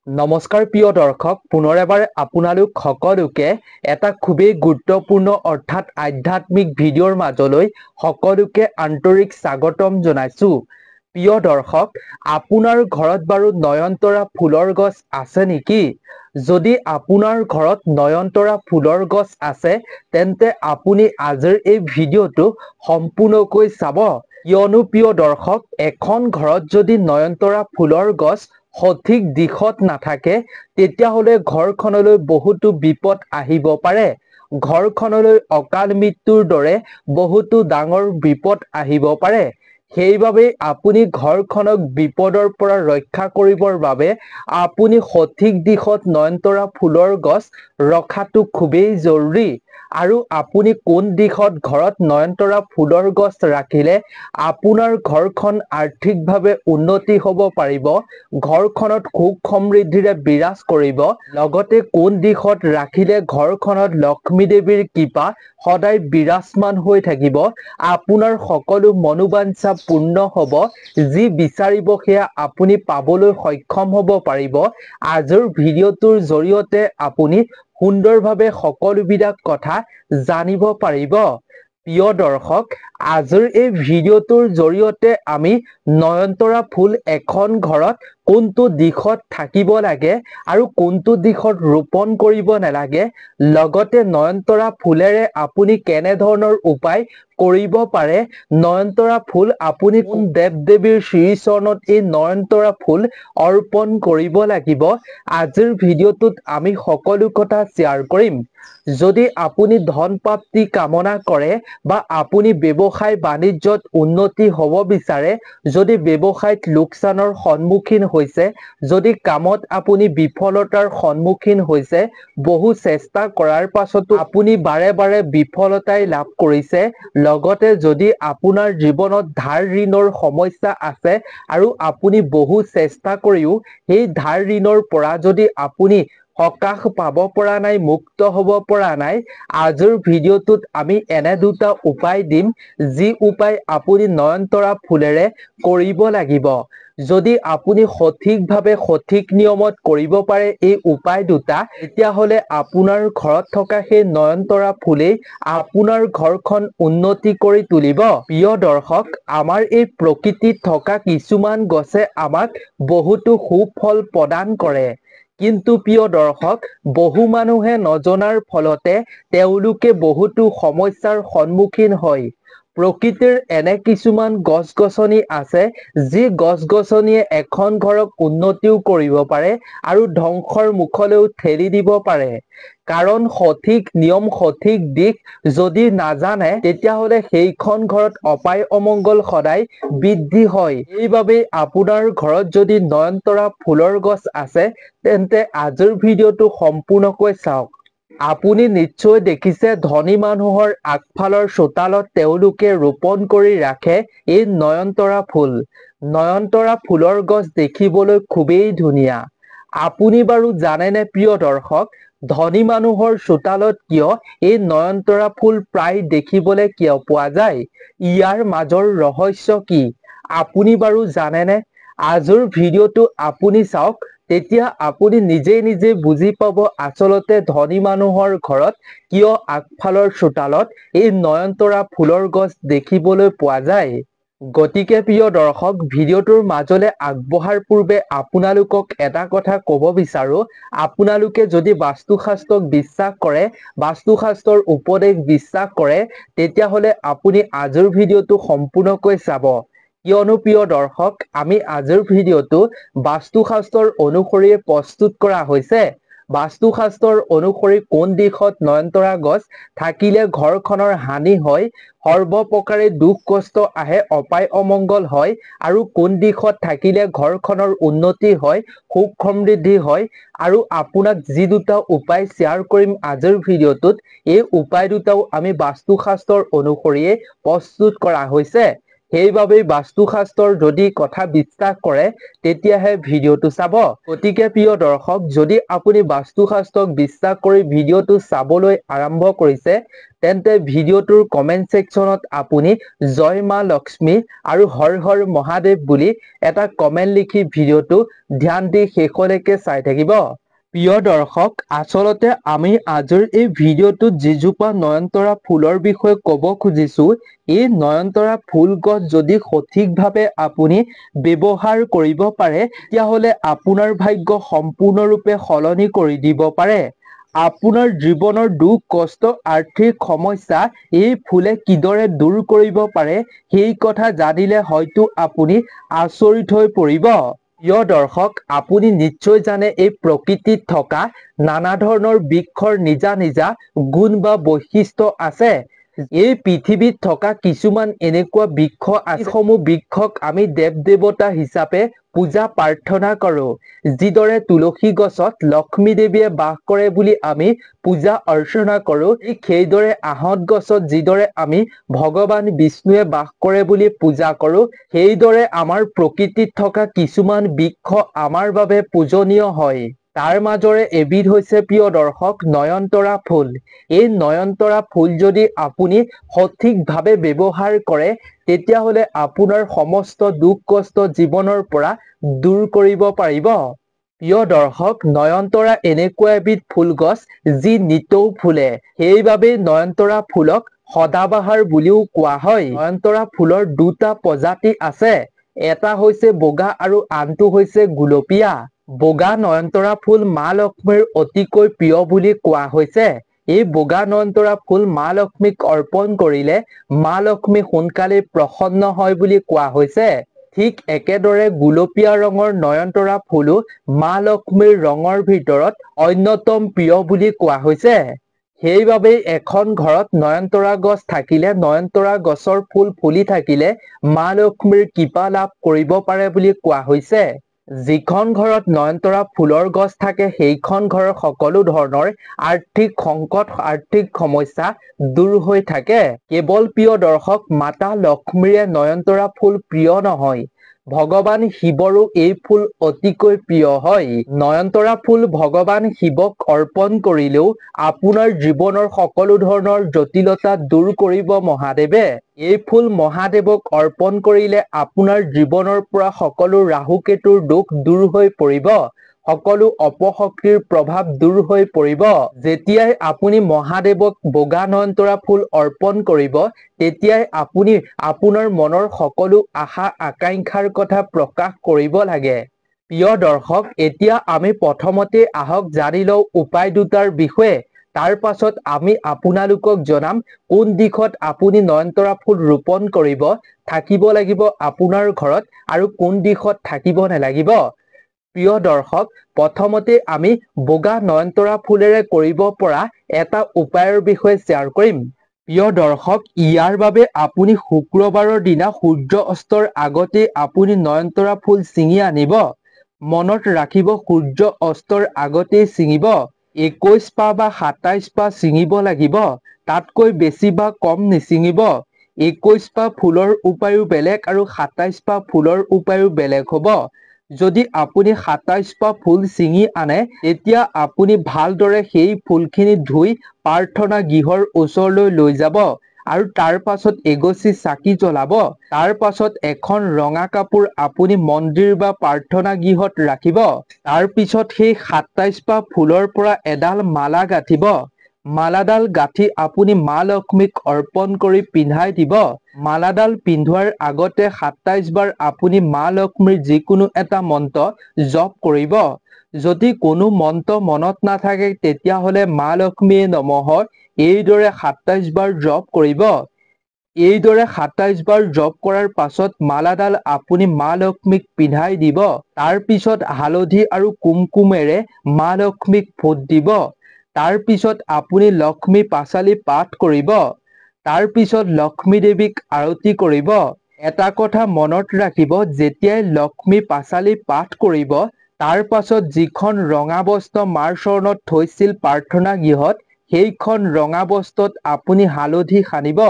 নমস্কাৰ প্ৰিয় দৰ্শক, পুনৰ এবাৰ আপোনালোক সকলোকে এটা খুবেই গুৰুত্বপূৰ্ণ অৰ্থাৎ আধ্যাত্মিক ভিডিঅ'ৰ মাজলৈ সকলোকে আন্তৰিক স্বাগতম জনাইছো। প্ৰিয় দৰ্শক, আপোনাৰ ঘৰত বাৰু নয়নতৰা ফুলৰ গছ আছে নেকি? যদি আপোনাৰ ঘৰত নয়নতৰা ফুলৰ গছ আছে, তেন্তে আপুনি আজিৰ এই ভিডিঅ'টো সম্পূৰ্ণকৈ চাব। কিয়নো প্ৰিয় দৰ্শক, এখন ঘৰত যদি নয়নতৰা ফুলৰ গছ সঠিক দিশত নাথাকে, তেতিয়াহ'লে ঘৰখনলৈ বহুতো বিপদ আহিব পাৰে। ঘৰখনলৈ অকাল মৃত্যুৰ দৰে বহুতো ডাঙৰ বিপদ আহিব পাৰে। সেইবাবে আপুনি ঘৰখনক বিপদৰ পৰা ৰক্ষা কৰিবৰ বাবে আপুনি সঠিক দিশত নয়নতৰা ফুলৰ গছ ৰখাটো খুবেই জৰুৰী। আৰু আপুনি কোন দিশত ঘৰত নয়নতৰা ফুলৰ গছ ৰাখিলে আপোনাৰ ঘৰখন আৰ্থিকভাৱে উন্নতি হ'ব পাৰিব, ঘৰখনত সুখ সমৃদ্ধিৰে বিৰাজ কৰিব, লগতে কোন দিশত ৰাখিলে ঘৰখনত লক্ষ্মী দেৱীৰ কৃপা সদায় বিৰাজমান হৈ থাকিব, আপোনাৰ সকলো মনোবাঞ্ছা পূৰ্ণ হ'ব, যি বিচাৰিব সেয়া আপুনি পাবলৈ সক্ষম হ'ব পাৰিব। আজিৰ ভিডিঅ'টোৰ জৰিয়তে আপুনি সুন্দৰভাৱে সকলোবিলাক কথা জানিব পাৰিব। প্ৰিয় দৰ্শক, আজিৰ এই ভিডিঅ'টোৰ জৰিয়তে আমি নয়নতৰা ফুল এখন ঘৰত কোনটো দিশত থাকিব লাগে আৰু কোনটো দিশত ৰোপণ কৰিব নালাগে, লগতে নয়নতৰা ফুলেৰে আপুনি কেনেধৰণৰ উপায় কৰিব পাৰে, নয়নতৰা ফুল আপুনি কোন দেৱ দেৱীৰ শ্ৰীচৰণত এই নয়নতৰা ফুল অৰ্পণ কৰিব লাগিব, আজিৰ ভিডিঅ'টোত আমি সকলো কথা শ্বেয়াৰ কৰিম। যদি আপুনি ধন প্ৰাপ্তি কামনা কৰে বা আপুনি ব্যৱসায় বাণিজ্যত উন্নতি হ'ব বিচাৰে, যদি ব্যৱসায়ত লোকচানৰ সন্মুখীন হৈছে, যদি কামত আপুনি বিফলতাৰ সন্মুখীন হৈছে, বহু চেষ্টা কৰাৰ পাছতো আপুনি বাৰে বাৰে বিফলতাই লাভ কৰিছে, লগতে যদি আপোনাৰ জীৱনত ধাৰ ঋণৰ সমস্যা আছে আৰু আপুনি বহু চেষ্টা কৰিও সেই ধাৰ ঋণৰ পৰা যদি আপুনি সকাহ পাব পৰা নাই, মুক্ত হ'ব পৰা নাই, আজিৰ ভিডিঅ'টোত আমি এনে দুটা উপায় দিম, যি উপায় আপুনি নয়নতৰা ফুলেৰে কৰিব লাগিব। যদি আপুনি সঠিকভাৱে সঠিক নিয়মত কৰিব পাৰে এই উপায় দুটা, তেতিয়াহ'লে আপোনাৰ ঘৰত থকা সেই নয়নতৰা ফুলেই আপোনাৰ ঘৰখন উন্নতি কৰি তুলিব। প্ৰিয় দৰ্শক, আমাৰ এই প্ৰকৃতিত থকা কিছুমান গছে আমাক বহুতো সুফল প্ৰদান কৰে। কিন্তু প্ৰিয় দৰ্শক, বহু মানুহে নজনাৰ ফলতে তেওঁলোকে বহুতো সমস্যাৰ সন্মুখীন হয়। প্ৰকৃতিৰ এনে কিছুমান গছ-গছনি আছে, যি গছ-গছনিয়ে এখন ঘৰক উন্নতিও কৰিব পাৰে আৰু ধ্বংসৰ মুখলৈও ঠেলি দিব পাৰে। কাৰণ সঠিক নিয়ম, সঠিক দিশ যদি নাজানে, তেতিয়াহ'লে সেইখন ঘৰত অপায় অমংগল সদায় বৃদ্ধি হয়। সেইবাবে আপোনাৰ ঘৰত যদি নয়নতৰা ফুলৰ গছ আছে, তেন্তে আজিৰ ভিডিঅ'টো সম্পূৰ্ণকৈ চাওক। আপুনি নিশ্চয় দেখিছে, ধনী মানুহৰ আগফালৰ চোতালত তেওঁলোকে ৰোপণ কৰি ৰাখে এই নয়নতৰা ফুল। নয়নতৰা ফুলৰ গছ দেখিবলৈ খুবেই ধুনীয়া। আপুনি বাৰু জানেনে প্ৰিয় দৰ্শক, ধনী মানুহৰ চোতালত কিয় এই নয়নতৰা ফুল প্ৰায় দেখিবলৈ কিয় পোৱা যায়? ইয়াৰ মাজৰ ৰহস্য কি আপুনি বাৰু জানেনে? আজিৰ ভিডিঅ'টো আপুনি চাওক, তেতিয়া আপুনি নিজে বুজি পাব আচলতে ধনী মানুহৰ ঘৰত কিয় আগফালৰ চোতালত এই নয়নতৰা ফুলৰ গছ দেখিবলৈ পোৱা যায়। গতিকে প্ৰিয় দৰ্শক, ভিডিঅ'টোৰ মাজলৈ আগবঢ়াৰ পূৰ্বে আপোনালোকক এটা কথা ক'ব বিচাৰো, আপোনালোকে যদি বাস্তুশাস্ত্ৰক বিশ্বাস কৰে, বাস্তুশাস্ত্ৰৰ উপদেশ বিশ্বাস কৰে, তেতিয়াহ'লে আপুনি আজিৰ ভিডিঅ'টো সম্পূৰ্ণকৈ চাব। কিয়নো প্ৰিয় দৰ্শক, আমি আজিৰ ভিডিঅ'টো বাস্তুশাস্ত্ৰৰ অনুসৰিয়ে প্ৰস্তুত কৰা হৈছে। বাস্তুশাস্ত্ৰৰ অনুসৰি কোন দিশত নয়নতৰা গছ থাকিলে ঘৰখনৰ হানি হয়, সৰ্বপ্ৰকাৰে দুখ কষ্ট আহে, অপায় অমংগল হয়, আৰু কোন দিশত থাকিলে ঘৰখনৰ উন্নতি হয়, সুখ সমৃদ্ধি হয়, আৰু আপোনাক যি দুটা উপায় শ্বেয়াৰ কৰিম আজিৰ ভিডিঅ'টোত, এই উপায় দুটাও আমি বাস্তুশাস্ত্ৰৰ অনুসৰিয়ে প্ৰস্তুত কৰা হৈছে। সেইবাবেই বাস্তুশাস্ত্ৰৰ যদি কথা বিশ্বাস কৰে তেতিয়াহে ভিডিঅ'টো চাব। গতিকে প্ৰিয় দৰ্শক, যদি আপুনি বাস্তুশাস্ত্ৰক বিশ্বাস কৰি ভিডিঅ'টো চাবলৈ আৰম্ভ কৰিছে তেন্তে ভিডিঅ'টোৰ কমেন্ট ছেকশ্যনত আপুনি জয় মা লক্ষ্মী আৰু হৰ হৰ মহাদেৱ বুলি এটা কমেন্ট লিখি ভিডিঅ'টো ধ্যান দি শেষলৈকে চাই থাকিব। প্ৰিয় দৰ্শক, আচলতে আমি আজিৰ এই ভিডিঅ'টোত যিজোপা নয়নতৰা ফুলৰ বিষয়ে ক'ব খুজিছো, এই নয়নতৰা ফুল গছ যদি সঠিকভাৱে আপুনি ব্যৱহাৰ কৰিব পাৰে তেতিয়াহ'লে আপোনাৰ ভাগ্য সম্পূৰ্ণৰূপে সলনি কৰি দিব পাৰে। আপোনাৰ জীৱনৰ দুখ কষ্ট আৰ্থিক সমস্যা এই ফুলে কিদৰে দূৰ কৰিব পাৰে সেই কথা জানিলে হয়তো আপুনি আচৰিত হৈ পৰিব। প্ৰিয় দৰ্শক, আপুনি নিশ্চয় জানে এই প্ৰকৃতিত থকা নানা ধৰণৰ বৃক্ষৰ নিজা নিজা গুণ বা বৈশিষ্ট্য আছে। এই পৃথিৱীত থকা কিছুমান এনেকুৱা বৃক্ষ আছে যিসমূহ বৃক্ষক আমি দেৱ দেৱতা হিচাপে পূজা প্ৰাৰ্থনা কৰোঁ। যিদৰে তুলসী গছত লক্ষ্মী দেৱীয়ে বাস কৰে বুলি আমি পূজা অৰ্চনা কৰোঁ, ঠিক সেইদৰে আহঁত গছত যিদৰে আমি ভগৱান বিষ্ণুৱে বাস কৰে বুলি পূজা কৰোঁ, সেইদৰে আমাৰ প্ৰকৃতিত থকা কিছুমান বৃক্ষ আমাৰ বাবে পূজনীয় হয়। তাৰ মাজৰে এবিধ হৈছে প্ৰিয় দৰ্শক নয়নতৰা ফুল। এই নয়নতৰা ফুল যদি আপুনি সঠিকভাৱে ব্যৱহাৰ কৰে তেতিয়াহ'লে আপোনাৰ সমস্ত দুখ কষ্ট জীৱনৰ পৰা দূৰ কৰিব পাৰিব। প্ৰিয় দৰ্শক, নয়নতৰা এনেকুৱা এবিধ ফুল গছ যি নিতৌ ফুলে, সেইবাবেই নয়নতৰা ফুলক সদাবাহাৰ বুলিও কোৱা হয়। নয়নতৰা ফুলৰ দুটা প্ৰজাতি আছে, এটা হৈছে বগা আৰু আনটো হৈছে গুলপীয়া। বগা নয়নতৰা ফুল মা লক্ষ্মীৰ অতিকৈ প্ৰিয় বুলি কোৱা হৈছে। এই বগা নয়নতৰা ফুল মা লক্ষ্মীক অৰ্পণ কৰিলে মা লক্ষ্মী সোনকালে প্ৰসন্ন হয় বুলি কোৱা হৈছে। ঠিক একেদৰে গুলপীয়া ৰঙৰ নয়নতৰা ফুলো মা লক্ষ্মীৰ ৰঙৰ ভিতৰত অন্যতম প্ৰিয় বুলি কোৱা হৈছে। সেইবাবেই এখন ঘৰত নয়নতৰা গছ থাকিলে, নয়নতৰা গছৰ ফুল ফুলি থাকিলে মা লক্ষ্মীৰ কৃপা লাভ কৰিব পাৰে বুলি কোৱা হৈছে। যিখন ঘৰত নয়নতৰা ফুলৰ গছ থাকে সেইখন ঘৰৰ সকলো ধৰণৰ আৰ্থিক সংকট আৰ্থিক সমস্যা দূৰ হৈ থাকে। কেৱল প্ৰিয় দৰ্শক, মাতা লক্ষ্মীৰে নয়নতৰা ফুল প্ৰিয় নহয়, ভগৱান শিৱৰো এই ফুল অতিকৈ প্ৰিয় হয়। নয়নতৰা ফুল ভগৱান শিৱক অৰ্পণ কৰিলেও আপোনাৰ জীৱনৰ সকলো ধৰণৰ জটিলতা দূৰ কৰিব মহাদেৱে। এই ফুল মহাদেৱক অৰ্পণ কৰিলে আপোনাৰ জীৱনৰ পৰা সকলো ৰাহু কেতুৰ দুখ দূৰ হৈ পৰিব, সকলো অপশক্তিৰ প্ৰভাৱ দূৰ হৈ পৰিব। যেতিয়াই আপুনি মহাদেৱক বগা নয়নতৰা ফুল অৰ্পণ কৰিব তেতিয়াই আপুনি আপোনাৰ মনৰ সকলো আশা আকাংক্ষাৰ কথা প্ৰকাশ কৰিব লাগে। প্ৰিয় দৰ্শক, এতিয়া আমি প্ৰথমতে আহক জানি লওঁ উপায় দুটাৰ বিষয়ে। তাৰ পাছত আমি আপোনালোকক জনাম কোন দিশত আপুনি নয়নতৰা ফুল ৰোপণ কৰিব থাকিব লাগিব আপোনাৰ ঘৰত আৰু কোন দিশত থাকিব নালাগিব। প্ৰিয় দৰ্শক, প্ৰথমতে আমি বগা নয়নতৰা ফুলেৰে কৰিব পৰা এটা উপায়ৰ বিষয়ে শ্বেয়াৰ কৰিম। প্ৰিয় দৰ্শক, ইয়াৰ বাবে আপুনি শুক্ৰবাৰৰ দিনা সূৰ্য অস্তৰ আগতে আপুনি নয়নতৰা ফুল ছিঙি আনিব। মনত ৰাখিব, সূৰ্য অস্তৰ আগতেই ছিঙিব। 21 পাহ বা 27 পাহ ছিঙিব লাগিব, তাতকৈ বেছি বা কম নিছিঙিব। 21 পাহ ফুলৰ উপায়ো বেলেগ আৰু 27 পাহ ফুলৰ উপায়ো বেলেগ হ'ব। যদি আপুনি 27 পাহ ফুল ছিঙি আনে তেতিয়া আপুনি ভালদৰে সেই ফুলখিনি ধুই প্ৰাৰ্থনা গৃহৰ ওচৰলৈ লৈ যাব আৰু তাৰ পাছত এগছি চাকি জ্বলাব। তাৰ পাছত এখন ৰঙা কাপোৰ আপুনি মন্দিৰ বা প্ৰাৰ্থনা গৃহত ৰাখিব। তাৰ পিছত সেই 27 পাহ ফুলৰ পৰা এডাল মালা গাঁঠিব। মালাডাল গাঁঠি আপুনি মা লক্ষ্মীক অৰ্পণ কৰি পিন্ধাই দিব। মালাডাল পিন্ধোৱাৰ আগতে 27 বাৰ আপুনি মা লক্ষ্মীৰ যিকোনো এটা মন্ত্ৰ জপ কৰিব। যদি কোনো মন্ত্ৰ মনত নাথাকে তেতিয়াহ'লে মা লক্ষ্মীয়ে নমঃ এইদৰে 27 বাৰ জপ কৰিব। এইদৰে 27 বাৰ জপ কৰাৰ পাছত মালাডাল আপুনি মা লক্ষ্মীক পিন্ধাই দিব। তাৰ পিছত হালধি আৰু কুমকুমেৰে মা লক্ষ্মীক ফোঁট দিব। তাৰ পিছত আপুনি লক্ষ্মী পাঁচালি পাঠ কৰিব। তাৰ পিছত লক্ষ্মী দেৱীক আৰতি কৰিব। এটা কথা মনত ৰাখিব, যেতিয়াই লক্ষ্মী পাঁচালি পাঠ কৰিব তাৰ পাছত যিখন ৰঙা বস্ত্ৰ মাৰ চৰণত থৈছিল প্ৰাৰ্থনা গৃহত, সেইখন ৰঙা বস্ত্ৰত আপুনি হালধি সানিব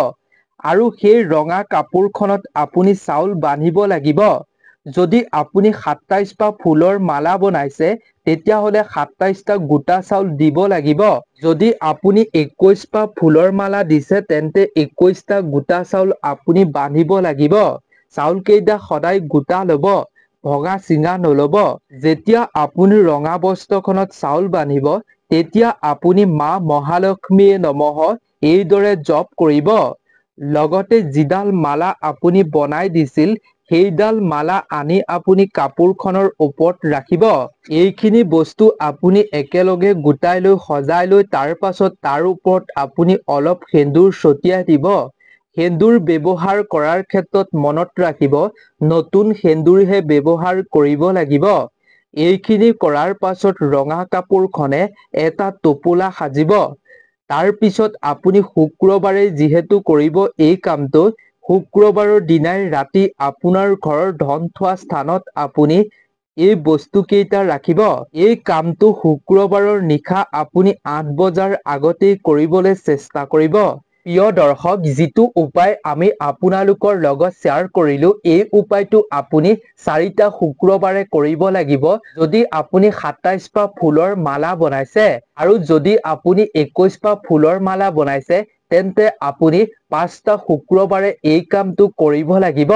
আৰু সেই ৰঙা কাপোৰখনত আপুনি চাউল বান্ধিব লাগিব। যদি আপুনি 27টা ফুলৰ মালা বনাইছে তেতিয়াহ'লে 27টা গোটা চাউল দিব লাগিব। যদি আপুনি 21টা ফুলৰ মালা দিছে তেন্তে 21টা গোটা চাউল আপুনি বান্ধিব লাগিব। চাউল কেইটা সদায় গোটা ল'ব, ভঙা চিঙা নল'ব। যেতিয়া আপুনি ৰঙা বস্ত্ৰখনত চাউল বান্ধিব তেতিয়া আপুনি মা মহালক্ষ্মীয়ে নমঃ এইদৰে জপ কৰিব। লগতে যিডাল মালা আপুনি বনাই দিছিল সেইডাল মালা আনি আপুনি কাপোৰখনৰ ওপৰত ৰাখিব। এইখিনি বস্তু আপুনি একেলগে গোটাই লৈ সজাই লৈ তাৰ পাছত তাৰ ওপৰত আপুনি অলপ সেন্দুৰ ছটিয়াই দিব। সেন্দুৰ ব্যৱহাৰ কৰাৰ ক্ষেত্ৰত মনত ৰাখিব নতুন সেন্দুৰহে ব্যৱহাৰ কৰিব লাগিব। এইখিনি কৰাৰ পাছত ৰঙা কাপোৰখনে এটা টোপোলা সাজিব। তাৰ পিছত আপুনি শুক্ৰবাৰে যিহেতু কৰিব এই কামটো, শুক্ৰবাৰৰ দিনাই ৰাতি আপোনাৰ ঘৰৰ ধন থোৱা স্থানত আপুনি এই বস্তুকেইটা ৰাখিব। এই কামটো শুক্ৰবাৰৰ নিশা আপুনি 8 বজাৰ আগতেই কৰিবলৈ চেষ্টা কৰিব। প্ৰিয় দৰ্শক, যিটো উপায় আমি আপোনালোকৰ লগত শ্বেয়াৰ কৰিলো এই উপায়টো আপুনি 4টা শুক্ৰবাৰে কৰিব লাগিব। যদি আপুনি 27টা ফুলৰ মালা বনাইছে আৰু যদি আপুনি 21টা ফুলৰ মালা বনাইছে তেন্তে আপুনি 5টা শুক্ৰবাৰে এই কামটো কৰিব লাগিব।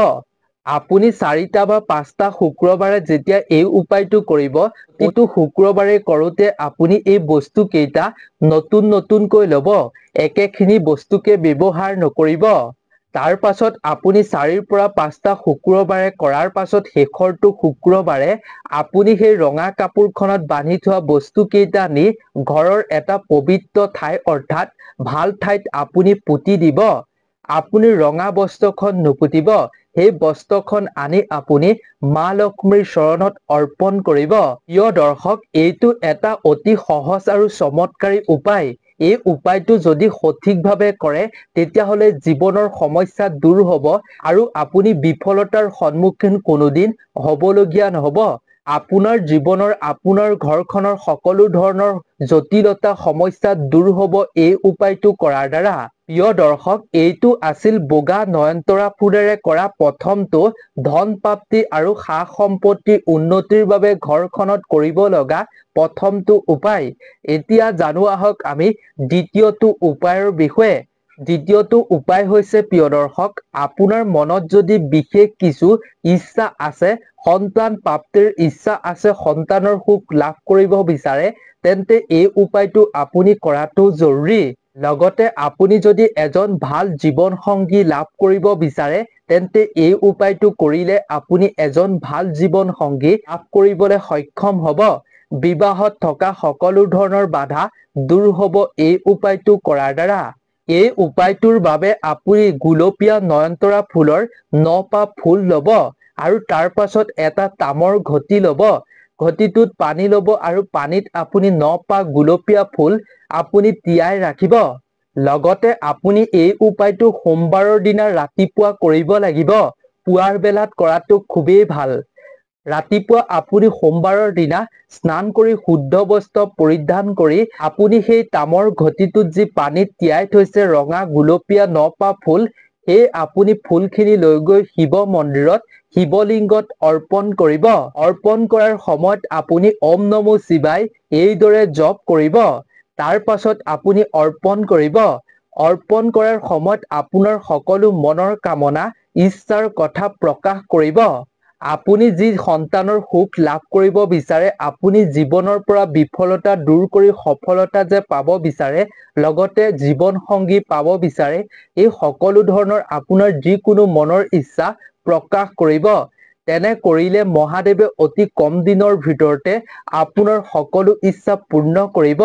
আপুনি 4টা বা 5টা শুক্ৰবাৰে যেতিয়া এই উপায়টো কৰিব, প্ৰতিটো শুক্ৰবাৰে কৰোঁতে আপুনি এই বস্তু কেইটা নতুনকৈ ল'ব। একেখিনি বস্তুকে ব্যৱহাৰ নকৰিব। তাৰ পাছত আপুনি 4ৰ পৰা 5টা শুক্ৰবাৰে কৰাৰ পাছত শেষৰটো শুক্ৰবাৰে আপুনি সেই ৰঙা কাপোৰখনত বান্ধি থোৱা বস্তু কেইটা নি ঘৰৰ এটা পবিত্ৰ ঠাই অৰ্থাৎ ভাল ঠাইত আপুনি পুতি দিব। আপুনি ৰঙা বস্ত্ৰখন নুপুতিব, সেই বস্ত্ৰখন আনি আপুনি মা লক্ষ্মীৰ চৰণত অৰ্পণ কৰিব। প্ৰিয় দৰ্শক, এইটো এটা অতি সহজ আৰু চমৎকাৰী উপায়। এই উপায়টো যদি সঠিকভাৱে কৰে তেতিয়াহ'লে জীৱনৰ সমস্যা দূৰ হ'ব আৰু আপুনি বিফলতাৰ সন্মুখীন কোনোদিন হ'বলগীয়া নহ'ব। আপোনাৰ জীৱনৰ আপোনাৰ ঘৰখনৰ সকলো ধৰণৰ জটিলতা সমস্যা দূৰ হ'ব এই উপায়টো কৰাৰ দ্বাৰা। প্ৰিয় দৰ্শক, এইটো আছিল বগা নয়নতৰা ফুলেৰে কৰা প্ৰথমটো ধন প্ৰাপ্তি আৰু সা সম্পত্তি উন্নতিৰ বাবে ঘৰখনত কৰিব লগা প্ৰথমটো উপায়। এতিয়া জানো আহক আমি দ্বিতীয়টো উপায়ৰ বিষয়ে। দ্বিতীয়টো উপায় হৈছে প্ৰিয় দৰ্শক, আপোনাৰ মনত যদি বিশেষ কিছু ইচ্ছা আছে, সন্তান প্ৰাপ্তিৰ ইচ্ছা আছে, সন্তানৰ সুখ লাভ কৰিব বিচাৰে তেন্তে এই উপায়টো আপুনি কৰাটো জৰুৰী। লগতে আপুনি যদি এজন ভাল জীৱন সংগী লাভ কৰিব বিচাৰে তেন্তে এই উপায়টো কৰিলে আপুনি এজন ভাল জীৱন সংগী লাভ কৰিবলৈ সক্ষম হ'ব। বিবাহত থকা সকলো ধৰণৰ বাধা দূৰ হ'ব এই উপায়টো কৰাৰ দ্বাৰা। এই উপায়টোৰ বাবে আপুনি গুলপীয়া নয়নতৰা ফুলৰ 9পাহ ফুল ল'ব আৰু তাৰ পাছত এটা তামৰ ঘটি ল'ব। ঘটিটোত পানী ল'ব আৰু পানীত আপুনি 9পাহ গুলপীয়া ফুল আপুনি তিয়াই ৰাখিব। লগতে আপুনি এই উপায়টো সোমবাৰৰ দিনা ৰাতিপুৱা কৰিব লাগিব। পুৱাৰ বেলাত কৰাটো খুবেই ভাল। ৰাতিপুৱা আপুনি সোমবাৰৰ দিনা স্নান কৰি শুদ্ধ বস্ত্ৰ পৰিধান কৰি আপুনি সেই তামৰ ঘটিটোত যি পানীত তিয়াই থৈছে ৰঙা গুলপীয়া 9পাহ ফুল, সেই আপুনি ফুলখিনি লৈ গৈ শিৱ মন্দিৰত শিৱলিংগত অৰ্পণ কৰিব। অৰ্পণ কৰাৰ সময়ত আপুনি ওম নমো শিৱায় এইদৰে জপ কৰিব। তাৰ পাছত আপুনি অৰ্পণ কৰিব। অৰ্পণ কৰাৰ সময়ত আপোনাৰ সকলো মনৰ কামনা ইচ্ছাৰ কথা প্ৰকাশ কৰিব। আপুনি যি সন্তানৰ সুখ লাভ কৰিব বিচাৰে, আপুনি জীৱনৰ পৰা বিফলতা দূৰ কৰি সফলতা যে পাব বিচাৰে, লগতে জীৱন সংগী পাব বিচাৰে, এই সকলো ধৰণৰ আপোনাৰ যিকোনো মনৰ ইচ্ছা প্ৰকাশ কৰিব। তেনে কৰিলে মহাদেৱে অতি কম দিনৰ ভিতৰতে আপোনাৰ সকলো ইচ্ছা পূৰ্ণ কৰিব।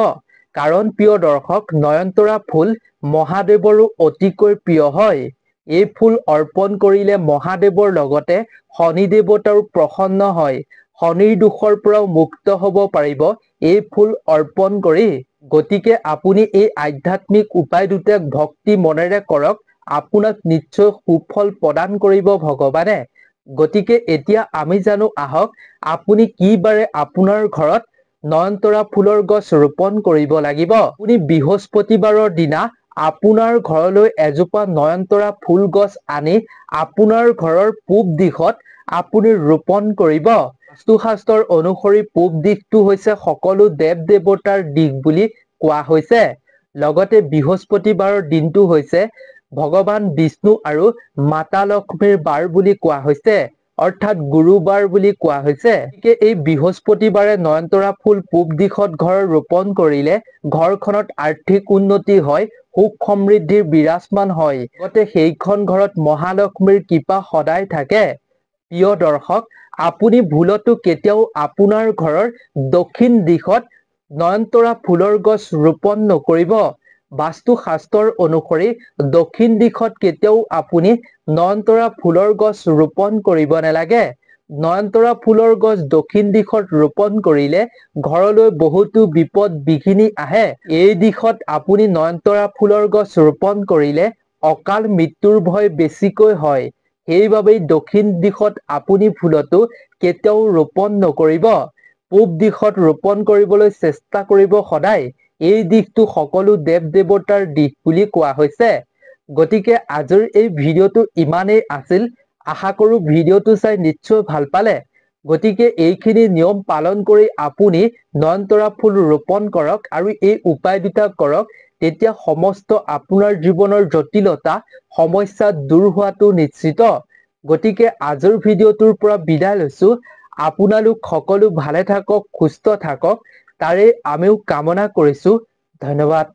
কাৰণ প্ৰিয় দৰ্শক, নয়নতৰা ফুল মহাদেৱৰো অতিকৈ প্ৰিয় হয়। এই ফুল অৰ্পণ কৰিলে মহাদেৱৰ লগতে শনি দেৱতাও প্ৰসন্ন হয়। শনিৰ দোষৰ পৰাও মুক্ত হ'ব পাৰিব এই ফুল অৰ্পণ কৰি। গতিকে আপুনি এই আধ্যাত্মিক উপায় দুটা ভক্তি মনেৰে কৰক, আপোনাক নিশ্চয় সুফল প্ৰদান কৰিব ভগৱানে। গতিকে এতিয়া আমি জানো আহক আপুনি কি বাৰে আপোনাৰ ঘৰত নয়নতৰা ফুলৰ গছ ৰোপণ কৰিব লাগিব। আপুনি বৃহস্পতিবাৰৰ দিনা আপোনাৰ ঘৰলৈ এজোপা নয়নতৰা ফুল গছ আনি আপোনাৰ ঘৰৰ পূব দিশত আপুনি ৰোপণ কৰিব। বাস্তুশাস্ত্ৰৰ অনুসৰি পূব দিশটো হৈছে সকলো দেৱ দেৱতাৰ দিশ বুলি কোৱা হৈছে। লগতে বৃহস্পতিবাৰৰ দিনটো হৈছে ভগৱান বিষ্ণু আৰু মাতা লক্ষ্মীৰ বাৰ বুলি কোৱা হৈছে, অৰ্থাৎ গুৰুবাৰ বুলি কোৱা হৈছে। এই বৃহস্পতিবাৰে নয়নতৰা ফুল পূব দিশত ঘৰ ৰোপণ কৰিলে ঘৰখনত আৰ্থিক উন্নতি হয়, সুখ সমৃদ্ধিৰ বিৰাজমান হয়, লগতে সেইখন ঘৰত মহালক্ষ্মীৰ কৃপা সদায় থাকে। প্ৰিয় দৰ্শক, আপুনি ভুলতো কেতিয়াও আপোনাৰ ঘৰৰ দক্ষিণ দিশত নয়নতৰা ফুলৰ গছ ৰোপণ নকৰিব। বাস্তুশাস্ত্ৰৰ অনুসৰি দক্ষিণ দিশত কেতিয়াও আপুনি নয়নতৰা ফুলৰ গছ ৰোপণ কৰিব নালাগে। নয়নতৰা ফুলৰ গছ দক্ষিণ দিশত ৰোপণ কৰিলে ঘৰলৈ বহুতো বিপদ বিঘিনি আহে। এই দিশত আপুনি নয়নতৰা ফুলৰ গছ ৰোপণ কৰিলে অকাল মৃত্যুৰ ভয় বেছিকৈ হয়। সেইবাবেই দক্ষিণ দিশত আপুনি ভুলতো কেতিয়াও ৰোপণ নকৰিব। পূব দিশত ৰোপণ কৰিবলৈ চেষ্টা কৰিব সদায়। এই দিশটো সকলো দেৱ দেৱতাৰ দিশ বুলি কোৱা হৈছে। গতিকে আজিৰ এই ভিডিঅ'টো ইমানেই আছিল। আশা কৰোঁ ভিডিঅ'টো চাই নিশ্চয় ভাল পালে। গতিকে এইখিনি নিয়ম পালন কৰি আপুনি নয়নতৰা ফুল ৰোপণ কৰক আৰু এই উপায় দুটা কৰক। তেতিয়া সমস্ত আপোনাৰ জীৱনৰ জটিলতা সমস্যা দূৰ হোৱাটো নিশ্চিত। গতিকে আজিৰ ভিডিঅ'টোৰ পৰা বিদায় লৈছোঁ। আপোনালোক সকলো ভালে থাকক, সুস্থ থাকক, তাৰে আমিও কামনা কৰিছোঁ। ধন্যবাদ।